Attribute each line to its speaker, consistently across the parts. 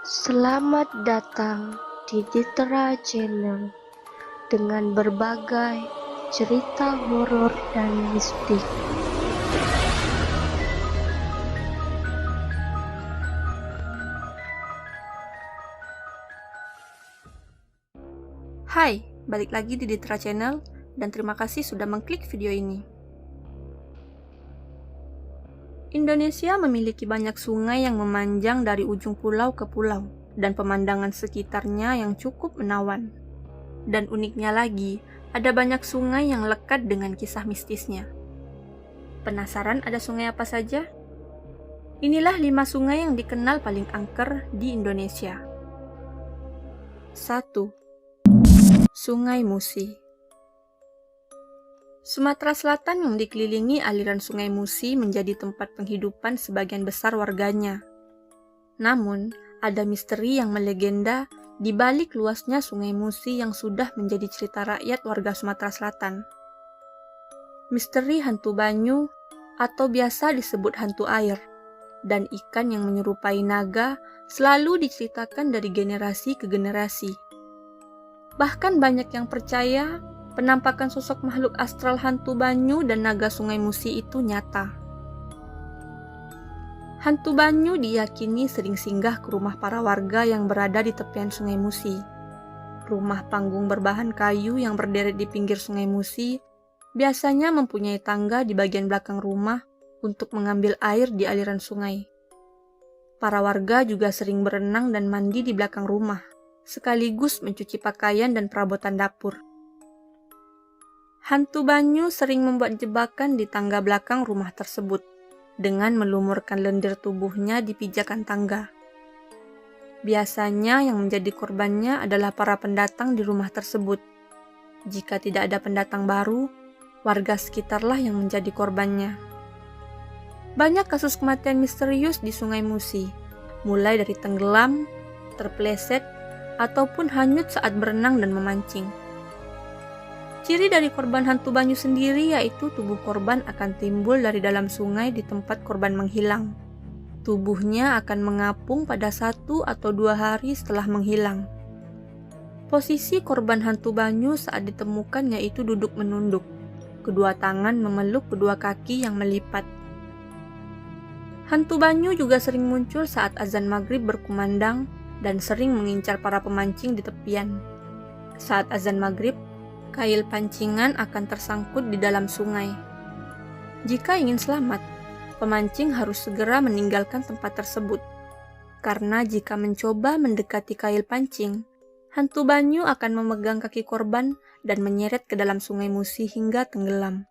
Speaker 1: Selamat datang di Ditra Channel dengan berbagai cerita horor dan mistik.
Speaker 2: Hai, balik lagi di Ditra Channel dan terima kasih sudah mengklik video ini. Indonesia memiliki banyak sungai yang memanjang dari ujung pulau ke pulau dan pemandangan sekitarnya yang cukup menawan. Dan uniknya lagi, ada banyak sungai yang lekat dengan kisah mistisnya. Penasaran ada sungai apa saja? Inilah 5 sungai yang dikenal paling angker di Indonesia. 1. Sungai Musi. Sumatera Selatan yang dikelilingi aliran Sungai Musi menjadi tempat penghidupan sebagian besar warganya. Namun, ada misteri yang melegenda di balik luasnya Sungai Musi yang sudah menjadi cerita rakyat warga Sumatera Selatan. Misteri hantu banyu atau biasa disebut hantu air dan ikan yang menyerupai naga selalu diceritakan dari generasi ke generasi. Bahkan banyak yang percaya penampakan sosok makhluk astral hantu banyu dan naga Sungai Musi itu nyata. Hantu banyu diyakini sering singgah ke rumah para warga yang berada di tepian Sungai Musi. Rumah panggung berbahan kayu yang berderet di pinggir Sungai Musi biasanya mempunyai tangga di bagian belakang rumah untuk mengambil air di aliran sungai. Para warga juga sering berenang dan mandi di belakang rumah, sekaligus mencuci pakaian dan perabotan dapur. Hantu banyu sering membuat jebakan di tangga belakang rumah tersebut dengan melumurkan lendir tubuhnya di pijakan tangga. Biasanya yang menjadi korbannya adalah para pendatang di rumah tersebut. Jika tidak ada pendatang baru, warga sekitarlah yang menjadi korbannya. Banyak kasus kematian misterius di Sungai Musi, mulai dari tenggelam, terpeleset, ataupun hanyut saat berenang dan memancing. Ciri dari korban hantu banyu sendiri yaitu tubuh korban akan timbul dari dalam sungai di tempat korban menghilang. Tubuhnya akan mengapung pada 1 atau 2 hari setelah menghilang. Posisi korban hantu banyu saat ditemukan yaitu duduk menunduk, kedua tangan memeluk kedua kaki yang melipat. Hantu banyu juga sering muncul saat azan maghrib berkumandang dan sering mengincar para pemancing di tepian. Saat azan maghrib, kail pancingan akan tersangkut di dalam sungai. Jika ingin selamat, pemancing harus segera meninggalkan tempat tersebut. Karena jika mencoba mendekati kail pancing, hantu banyu akan memegang kaki korban dan menyeret ke dalam Sungai Musi hingga tenggelam.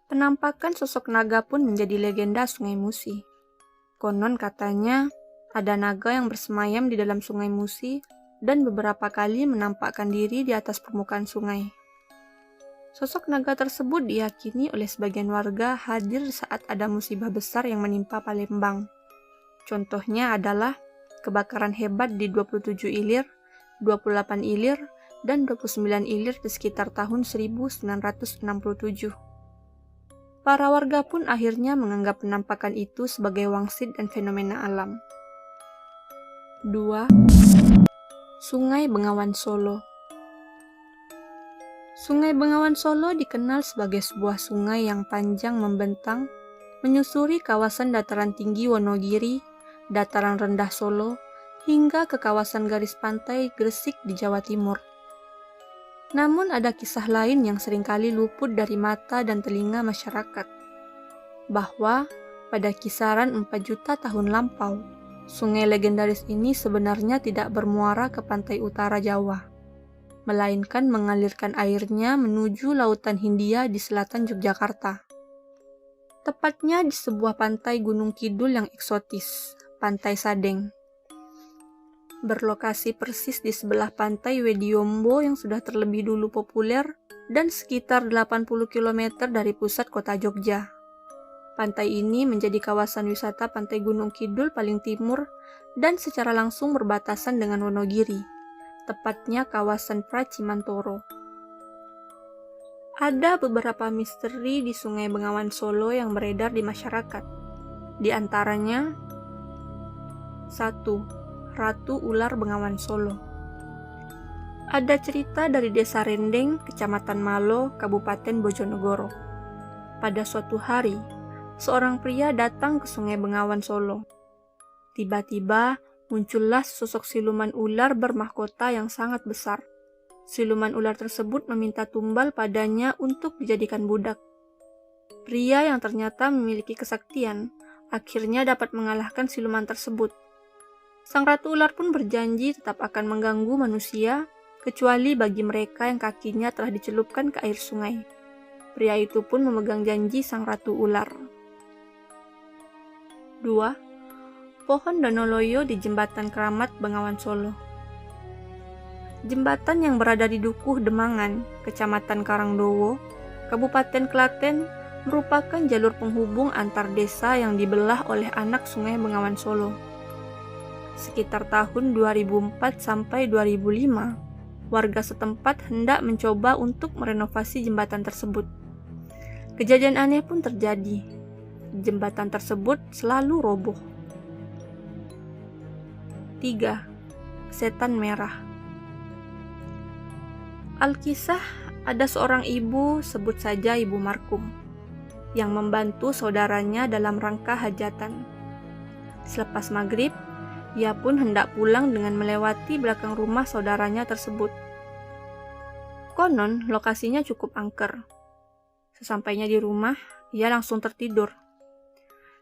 Speaker 2: Penampakan sosok naga pun menjadi legenda Sungai Musi. Konon katanya, ada naga yang bersemayam di dalam Sungai Musi dan beberapa kali menampakkan diri di atas permukaan sungai. Sosok naga tersebut diyakini oleh sebagian warga hadir saat ada musibah besar yang menimpa Palembang. Contohnya adalah kebakaran hebat di 27 Ilir, 28 Ilir, dan 29 Ilir di sekitar tahun 1967. Para warga pun akhirnya menganggap penampakan itu sebagai wangsit dan fenomena alam. 2. Sungai Bengawan Solo. Sungai Bengawan Solo dikenal sebagai sebuah sungai yang panjang membentang, menyusuri kawasan dataran tinggi Wonogiri, dataran rendah Solo, hingga ke kawasan garis pantai Gresik di Jawa Timur. Namun ada kisah lain yang seringkali luput dari mata dan telinga masyarakat, bahwa pada kisaran 4 juta tahun lampau, sungai legendaris ini sebenarnya tidak bermuara ke pantai utara Jawa, melainkan mengalirkan airnya menuju Lautan Hindia di selatan Yogyakarta. Tepatnya di sebuah pantai Gunung Kidul yang eksotis, Pantai Sadeng. Berlokasi persis di sebelah pantai Wediombo yang sudah terlebih dulu populer dan sekitar 80 km dari pusat kota Jogja. Pantai ini menjadi kawasan wisata Pantai Gunung Kidul paling timur dan secara langsung berbatasan dengan Wonogiri, tepatnya kawasan Pracimantoro. Ada beberapa misteri di Sungai Bengawan Solo yang beredar di masyarakat. Di antaranya, 1. Ratu Ular Bengawan Solo. Ada cerita dari Desa Rendeng, Kecamatan Malo, Kabupaten Bojonegoro. Pada suatu hari, seorang pria datang ke Sungai Bengawan Solo. Tiba-tiba muncullah sosok siluman ular bermahkota yang sangat besar. Siluman ular tersebut meminta tumbal padanya untuk dijadikan budak. Pria yang ternyata memiliki kesaktian akhirnya dapat mengalahkan siluman tersebut. Sang ratu ular pun berjanji tetap akan mengganggu manusia, kecuali bagi mereka yang kakinya telah dicelupkan ke air sungai. Pria itu pun memegang janji sang ratu ular. 2. Pohon Donoloyo di Jembatan Keramat Bengawan Solo. Jembatan yang berada di Dukuh Demangan, Kecamatan Karangdowo, Kabupaten Klaten, merupakan jalur penghubung antar desa yang dibelah oleh anak Sungai Bengawan Solo. Sekitar tahun 2004 sampai 2005, warga setempat hendak mencoba untuk merenovasi jembatan tersebut. Kejadian aneh pun terjadi. Jembatan tersebut selalu roboh. 3. Setan Merah. Alkisah, ada seorang ibu, sebut saja Ibu Markum, yang membantu saudaranya dalam rangka hajatan. Selepas maghrib, ia pun hendak pulang dengan melewati belakang rumah saudaranya tersebut. Konon, lokasinya cukup angker. Sesampainya di rumah, ia langsung tertidur.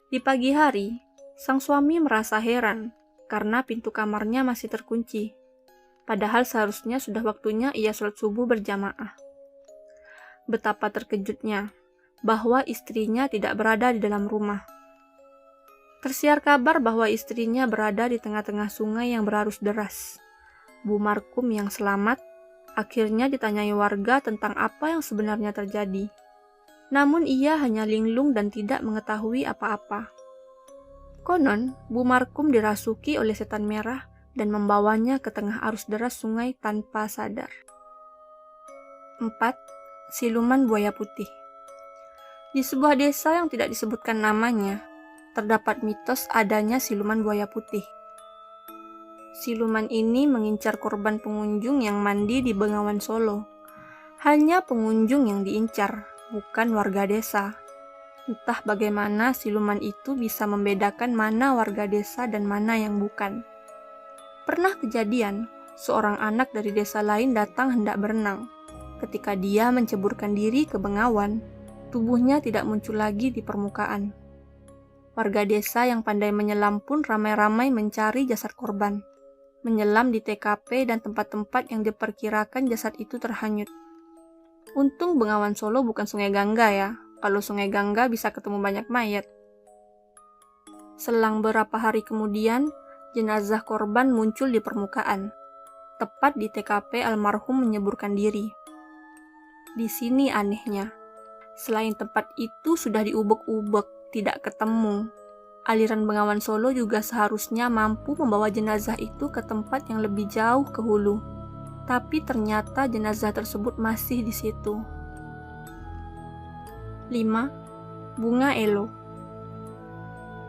Speaker 2: Di pagi hari, sang suami merasa heran karena pintu kamarnya masih terkunci. Padahal seharusnya sudah waktunya ia sholat subuh berjamaah. Betapa terkejutnya bahwa istrinya tidak berada di dalam rumah. Tersiar kabar bahwa istrinya berada di tengah-tengah sungai yang berarus deras. Bu Markum yang selamat akhirnya ditanyai warga tentang apa yang sebenarnya terjadi. Namun ia hanya linglung dan tidak mengetahui apa-apa. Konon, Bu Markum dirasuki oleh setan merah dan membawanya ke tengah arus deras sungai tanpa sadar. 4. Siluman Buaya Putih. Di sebuah desa yang tidak disebutkan namanya, terdapat mitos adanya siluman buaya putih. Siluman ini mengincar korban pengunjung yang mandi di Bengawan Solo. Hanya pengunjung yang diincar, bukan warga desa. Entah bagaimana siluman itu bisa membedakan mana warga desa dan mana yang bukan. Pernah kejadian, seorang anak dari desa lain datang hendak berenang. Ketika dia menceburkan diri ke Bengawan, tubuhnya tidak muncul lagi di permukaan. Warga desa yang pandai menyelam pun ramai-ramai mencari jasad korban. Menyelam di TKP dan tempat-tempat yang diperkirakan jasad itu terhanyut. Untung Bengawan Solo bukan Sungai Gangga ya. Kalau Sungai Gangga bisa ketemu banyak mayat. Selang beberapa hari kemudian, jenazah korban muncul di permukaan. Tepat di TKP almarhum menyeburkan diri. Di sini anehnya. Selain tempat itu sudah diubek-ubek, tidak ketemu. Aliran Bengawan Solo juga seharusnya mampu membawa jenazah itu ke tempat yang lebih jauh ke hulu. Tapi ternyata jenazah tersebut masih di situ. 5. Bunga Elo.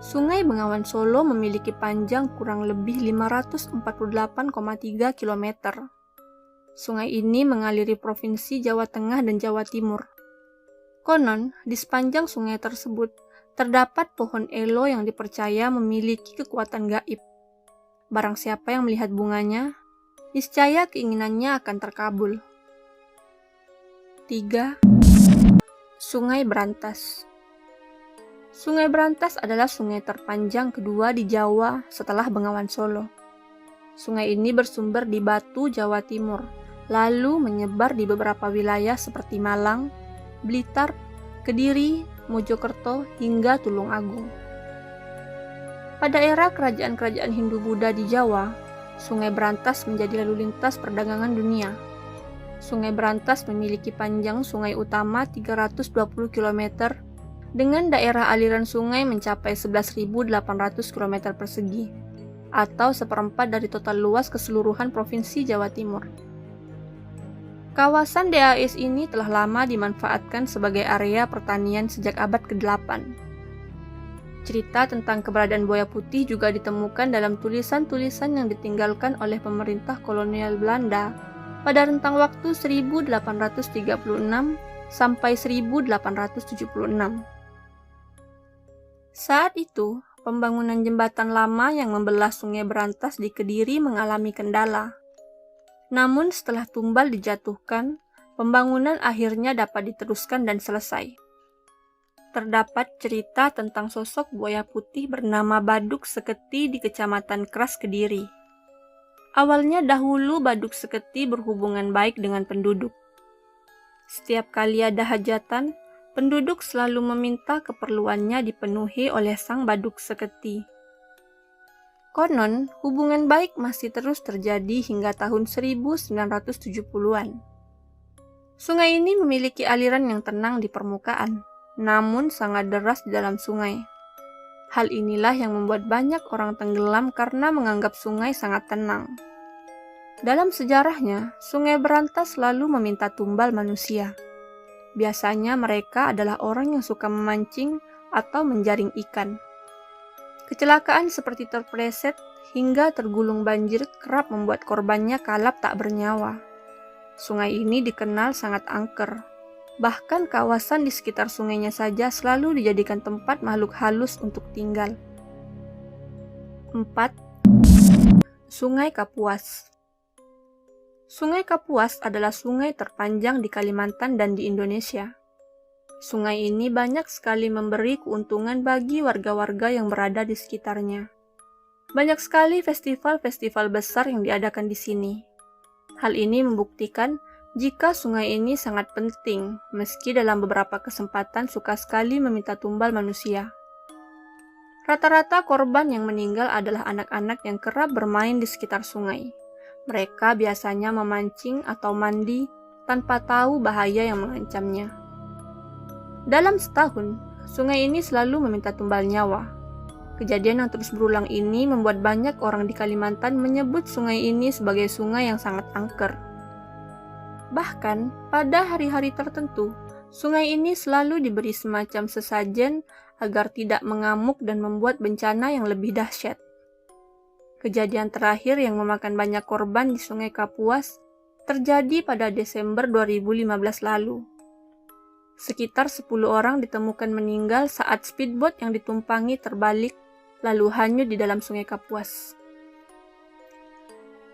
Speaker 2: Sungai Bengawan Solo memiliki panjang kurang lebih 548,3 km. Sungai ini mengaliri Provinsi Jawa Tengah dan Jawa Timur. Konon, di sepanjang sungai tersebut, terdapat pohon elo yang dipercaya memiliki kekuatan gaib. Barang siapa yang melihat bunganya, niscaya keinginannya akan terkabul. 3. Sungai Brantas. Sungai Brantas adalah sungai terpanjang kedua di Jawa setelah Bengawan Solo. Sungai ini bersumber di Batu, Jawa Timur, lalu menyebar di beberapa wilayah seperti Malang, Blitar, Kediri, Mojokerto, hingga Tulung Agung. Pada era kerajaan-kerajaan Hindu-Buddha di Jawa, Sungai Brantas menjadi lalu lintas perdagangan dunia. Sungai Brantas memiliki panjang sungai utama 320 km dengan daerah aliran sungai mencapai 11.800 km persegi, atau seperempat dari total luas keseluruhan Provinsi Jawa Timur. Kawasan DAS ini telah lama dimanfaatkan sebagai area pertanian sejak abad ke-8. Cerita tentang keberadaan buaya putih juga ditemukan dalam tulisan-tulisan yang ditinggalkan oleh pemerintah kolonial Belanda pada rentang waktu 1836 sampai 1876. Saat itu, pembangunan jembatan lama yang membelah Sungai Berantas di Kediri mengalami kendala. Namun setelah tumbal dijatuhkan, pembangunan akhirnya dapat diteruskan dan selesai. Terdapat cerita tentang sosok buaya putih bernama Baduk Seketi di Kecamatan Kras, Kediri. Awalnya dahulu Baduk Seketi berhubungan baik dengan penduduk. Setiap kali ada hajatan, penduduk selalu meminta keperluannya dipenuhi oleh sang Baduk Seketi. Konon, hubungan baik masih terus terjadi hingga tahun 1970-an. Sungai ini memiliki aliran yang tenang di permukaan, namun sangat deras di dalam sungai. Hal inilah yang membuat banyak orang tenggelam karena menganggap sungai sangat tenang. Dalam sejarahnya, Sungai Berantas selalu meminta tumbal manusia. Biasanya mereka adalah orang yang suka memancing atau menjaring ikan. Kecelakaan seperti terpleset hingga tergulung banjir kerap membuat korbannya kalap tak bernyawa. Sungai ini dikenal sangat angker. Bahkan kawasan di sekitar sungainya saja selalu dijadikan tempat makhluk halus untuk tinggal. 4. Sungai Kapuas. Sungai Kapuas adalah sungai terpanjang di Kalimantan dan di Indonesia. Sungai ini banyak sekali memberi keuntungan bagi warga-warga yang berada di sekitarnya. Banyak sekali festival-festival besar yang diadakan di sini. Hal ini membuktikan jika sungai ini sangat penting, meski dalam beberapa kesempatan suka sekali meminta tumbal manusia. Rata-rata korban yang meninggal adalah anak-anak yang kerap bermain di sekitar sungai. Mereka biasanya memancing atau mandi tanpa tahu bahaya yang mengancamnya. Dalam setahun, sungai ini selalu meminta tumbal nyawa. Kejadian yang terus berulang ini membuat banyak orang di Kalimantan menyebut sungai ini sebagai sungai yang sangat angker. Bahkan, pada hari-hari tertentu, sungai ini selalu diberi semacam sesajen agar tidak mengamuk dan membuat bencana yang lebih dahsyat. Kejadian terakhir yang memakan banyak korban di Sungai Kapuas terjadi pada Desember 2015 lalu. Sekitar 10 orang ditemukan meninggal saat speedboat yang ditumpangi terbalik lalu hanyut di dalam Sungai Kapuas.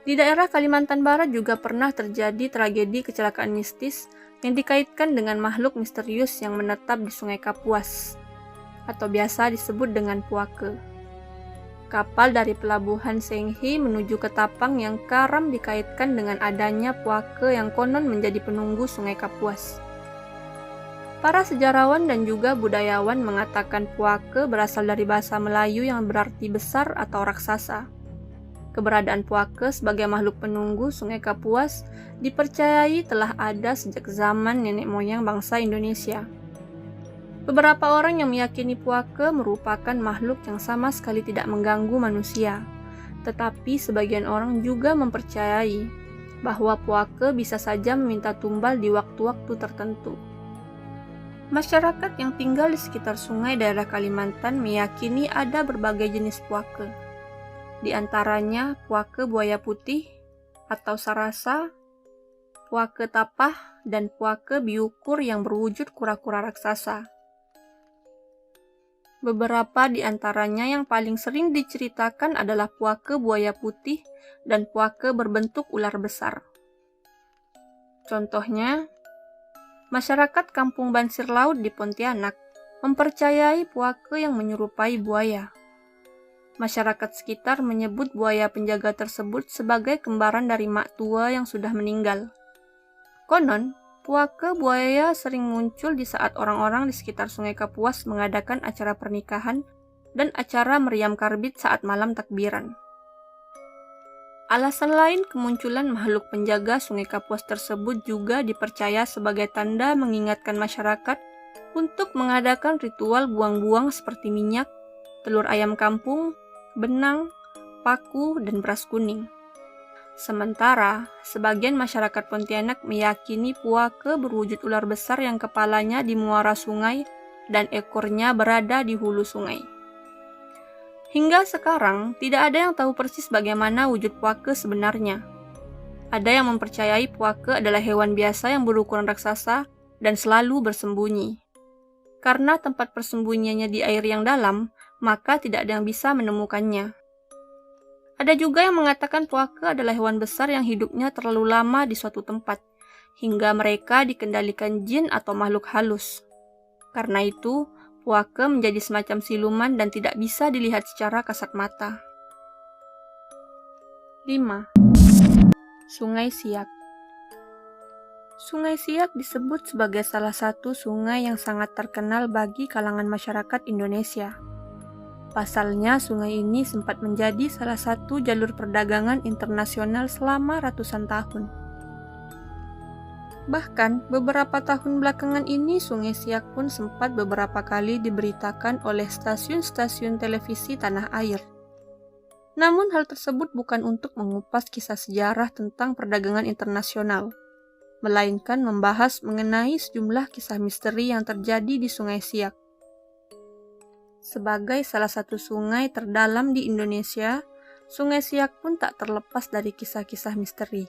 Speaker 2: Di daerah Kalimantan Barat juga pernah terjadi tragedi kecelakaan mistis yang dikaitkan dengan makhluk misterius yang menetap di Sungai Kapuas, atau biasa disebut dengan puake. Kapal dari pelabuhan Senghi menuju ke Tapang yang karam dikaitkan dengan adanya puake yang konon menjadi penunggu Sungai Kapuas. Para sejarawan dan juga budayawan mengatakan puake berasal dari bahasa Melayu yang berarti besar atau raksasa. Keberadaan puake sebagai makhluk penunggu Sungai Kapuas dipercayai telah ada sejak zaman nenek moyang bangsa Indonesia. Beberapa orang yang meyakini puake merupakan makhluk yang sama sekali tidak mengganggu manusia, tetapi sebagian orang juga mempercayai bahwa puake bisa saja meminta tumbal di waktu-waktu tertentu. Masyarakat yang tinggal di sekitar sungai daerah Kalimantan meyakini ada berbagai jenis puake. Di antaranya puake buaya putih atau sarasa, puake tapah, dan puake biukur yang berwujud kura-kura raksasa. Beberapa di antaranya yang paling sering diceritakan adalah puake buaya putih dan puake berbentuk ular besar. Contohnya, masyarakat Kampung Bansir Laut di Pontianak mempercayai puake yang menyerupai buaya. Masyarakat sekitar menyebut buaya penjaga tersebut sebagai kembaran dari mak tua yang sudah meninggal. Konon, puake buaya sering muncul di saat orang-orang di sekitar Sungai Kapuas mengadakan acara pernikahan dan acara meriam karbit saat malam takbiran. Alasan lain kemunculan makhluk penjaga Sungai Kapuas tersebut juga dipercaya sebagai tanda mengingatkan masyarakat untuk mengadakan ritual buang-buang seperti minyak, telur ayam kampung, benang, paku, dan beras kuning. Sementara, sebagian masyarakat Pontianak meyakini puake berwujud ular besar yang kepalanya di muara sungai dan ekornya berada di hulu sungai. Hingga sekarang, tidak ada yang tahu persis bagaimana wujud puake sebenarnya. Ada yang mempercayai puake adalah hewan biasa yang berukuran raksasa dan selalu bersembunyi. Karena tempat persembunyiannya di air yang dalam, maka tidak ada yang bisa menemukannya. Ada juga yang mengatakan puake adalah hewan besar yang hidupnya terlalu lama di suatu tempat, hingga mereka dikendalikan jin atau makhluk halus. Karena itu, puake menjadi semacam siluman dan tidak bisa dilihat secara kasat mata. 5. Sungai Siak. Sungai Siak disebut sebagai salah satu sungai yang sangat terkenal bagi kalangan masyarakat Indonesia. Pasalnya, sungai ini sempat menjadi salah satu jalur perdagangan internasional selama ratusan tahun. Bahkan, beberapa tahun belakangan ini Sungai Siak pun sempat beberapa kali diberitakan oleh stasiun-stasiun televisi tanah air. Namun hal tersebut bukan untuk mengupas kisah sejarah tentang perdagangan internasional, melainkan membahas mengenai sejumlah kisah misteri yang terjadi di Sungai Siak. Sebagai salah satu sungai terdalam di Indonesia, Sungai Siak pun tak terlepas dari kisah-kisah misteri.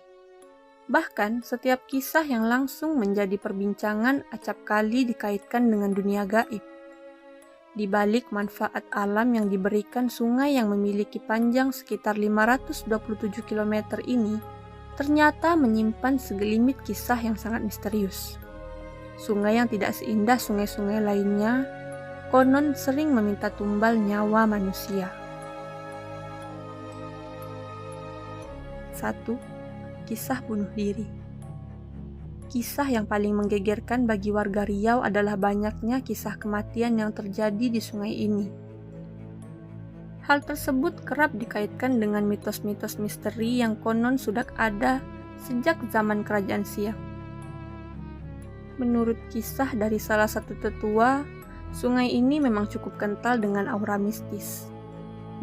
Speaker 2: Bahkan, setiap kisah yang langsung menjadi perbincangan acap kali dikaitkan dengan dunia gaib. Di balik manfaat alam yang diberikan sungai yang memiliki panjang sekitar 527 km ini, ternyata menyimpan segelintir kisah yang sangat misterius. Sungai yang tidak seindah sungai-sungai lainnya, konon sering meminta tumbal nyawa manusia. 1. Kisah bunuh diri. Kisah yang paling menggegerkan bagi warga Riau adalah banyaknya kisah kematian yang terjadi di sungai ini. Hal tersebut kerap dikaitkan dengan mitos-mitos misteri yang konon sudah ada sejak zaman Kerajaan Siak. Menurut kisah dari salah satu tetua, sungai ini memang cukup kental dengan aura mistis.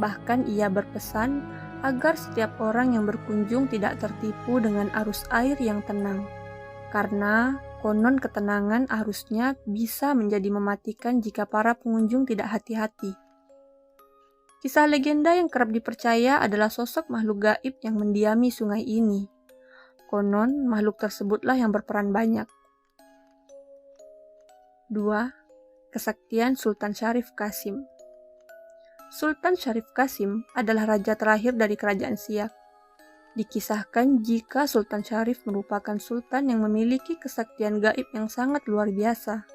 Speaker 2: Bahkan ia berpesan agar setiap orang yang berkunjung tidak tertipu dengan arus air yang tenang. Karena konon ketenangan arusnya bisa menjadi mematikan jika para pengunjung tidak hati-hati. Kisah legenda yang kerap dipercaya adalah sosok makhluk gaib yang mendiami sungai ini. Konon makhluk tersebutlah yang berperan banyak. 2. Kesaktian Sultan Syarif Qasim. Sultan Syarif Qasim adalah raja terakhir dari Kerajaan Siak. Dikisahkan jika Sultan Syarif merupakan sultan yang memiliki kesaktian gaib yang sangat luar biasa.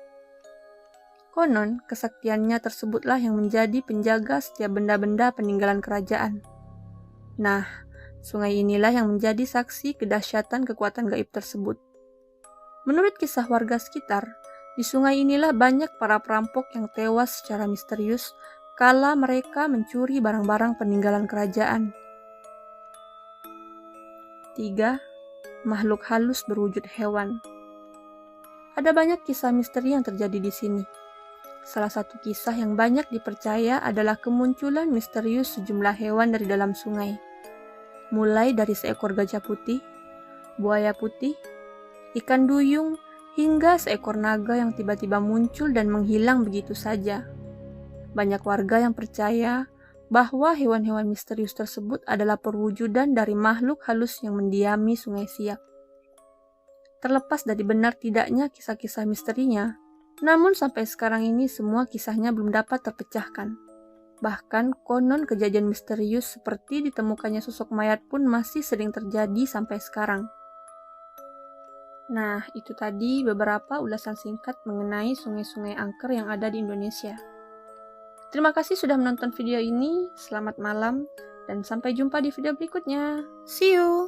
Speaker 2: Konon, kesaktiannya tersebutlah yang menjadi penjaga setiap benda-benda peninggalan kerajaan. Nah, sungai inilah yang menjadi saksi kedahsyatan kekuatan gaib tersebut. Menurut kisah warga sekitar, di sungai inilah banyak para perampok yang tewas secara misterius kala mereka mencuri barang-barang peninggalan kerajaan. 3. Makhluk halus berwujud hewan. Ada banyak kisah misteri yang terjadi di sini. Salah satu kisah yang banyak dipercaya adalah kemunculan misterius sejumlah hewan dari dalam sungai. Mulai dari seekor gajah putih, buaya putih, ikan duyung, hingga seekor naga yang tiba-tiba muncul dan menghilang begitu saja. Banyak warga yang percaya bahwa hewan-hewan misterius tersebut adalah perwujudan dari makhluk halus yang mendiami Sungai Siak. Terlepas dari benar tidaknya kisah-kisah misterinya, namun sampai sekarang ini semua kisahnya belum dapat terpecahkan. Bahkan konon kejadian misterius seperti ditemukannya sosok mayat pun masih sering terjadi sampai sekarang. Nah, itu tadi beberapa ulasan singkat mengenai sungai-sungai angker yang ada di Indonesia. Terima kasih sudah menonton video ini, selamat malam, dan sampai jumpa di video berikutnya. See you!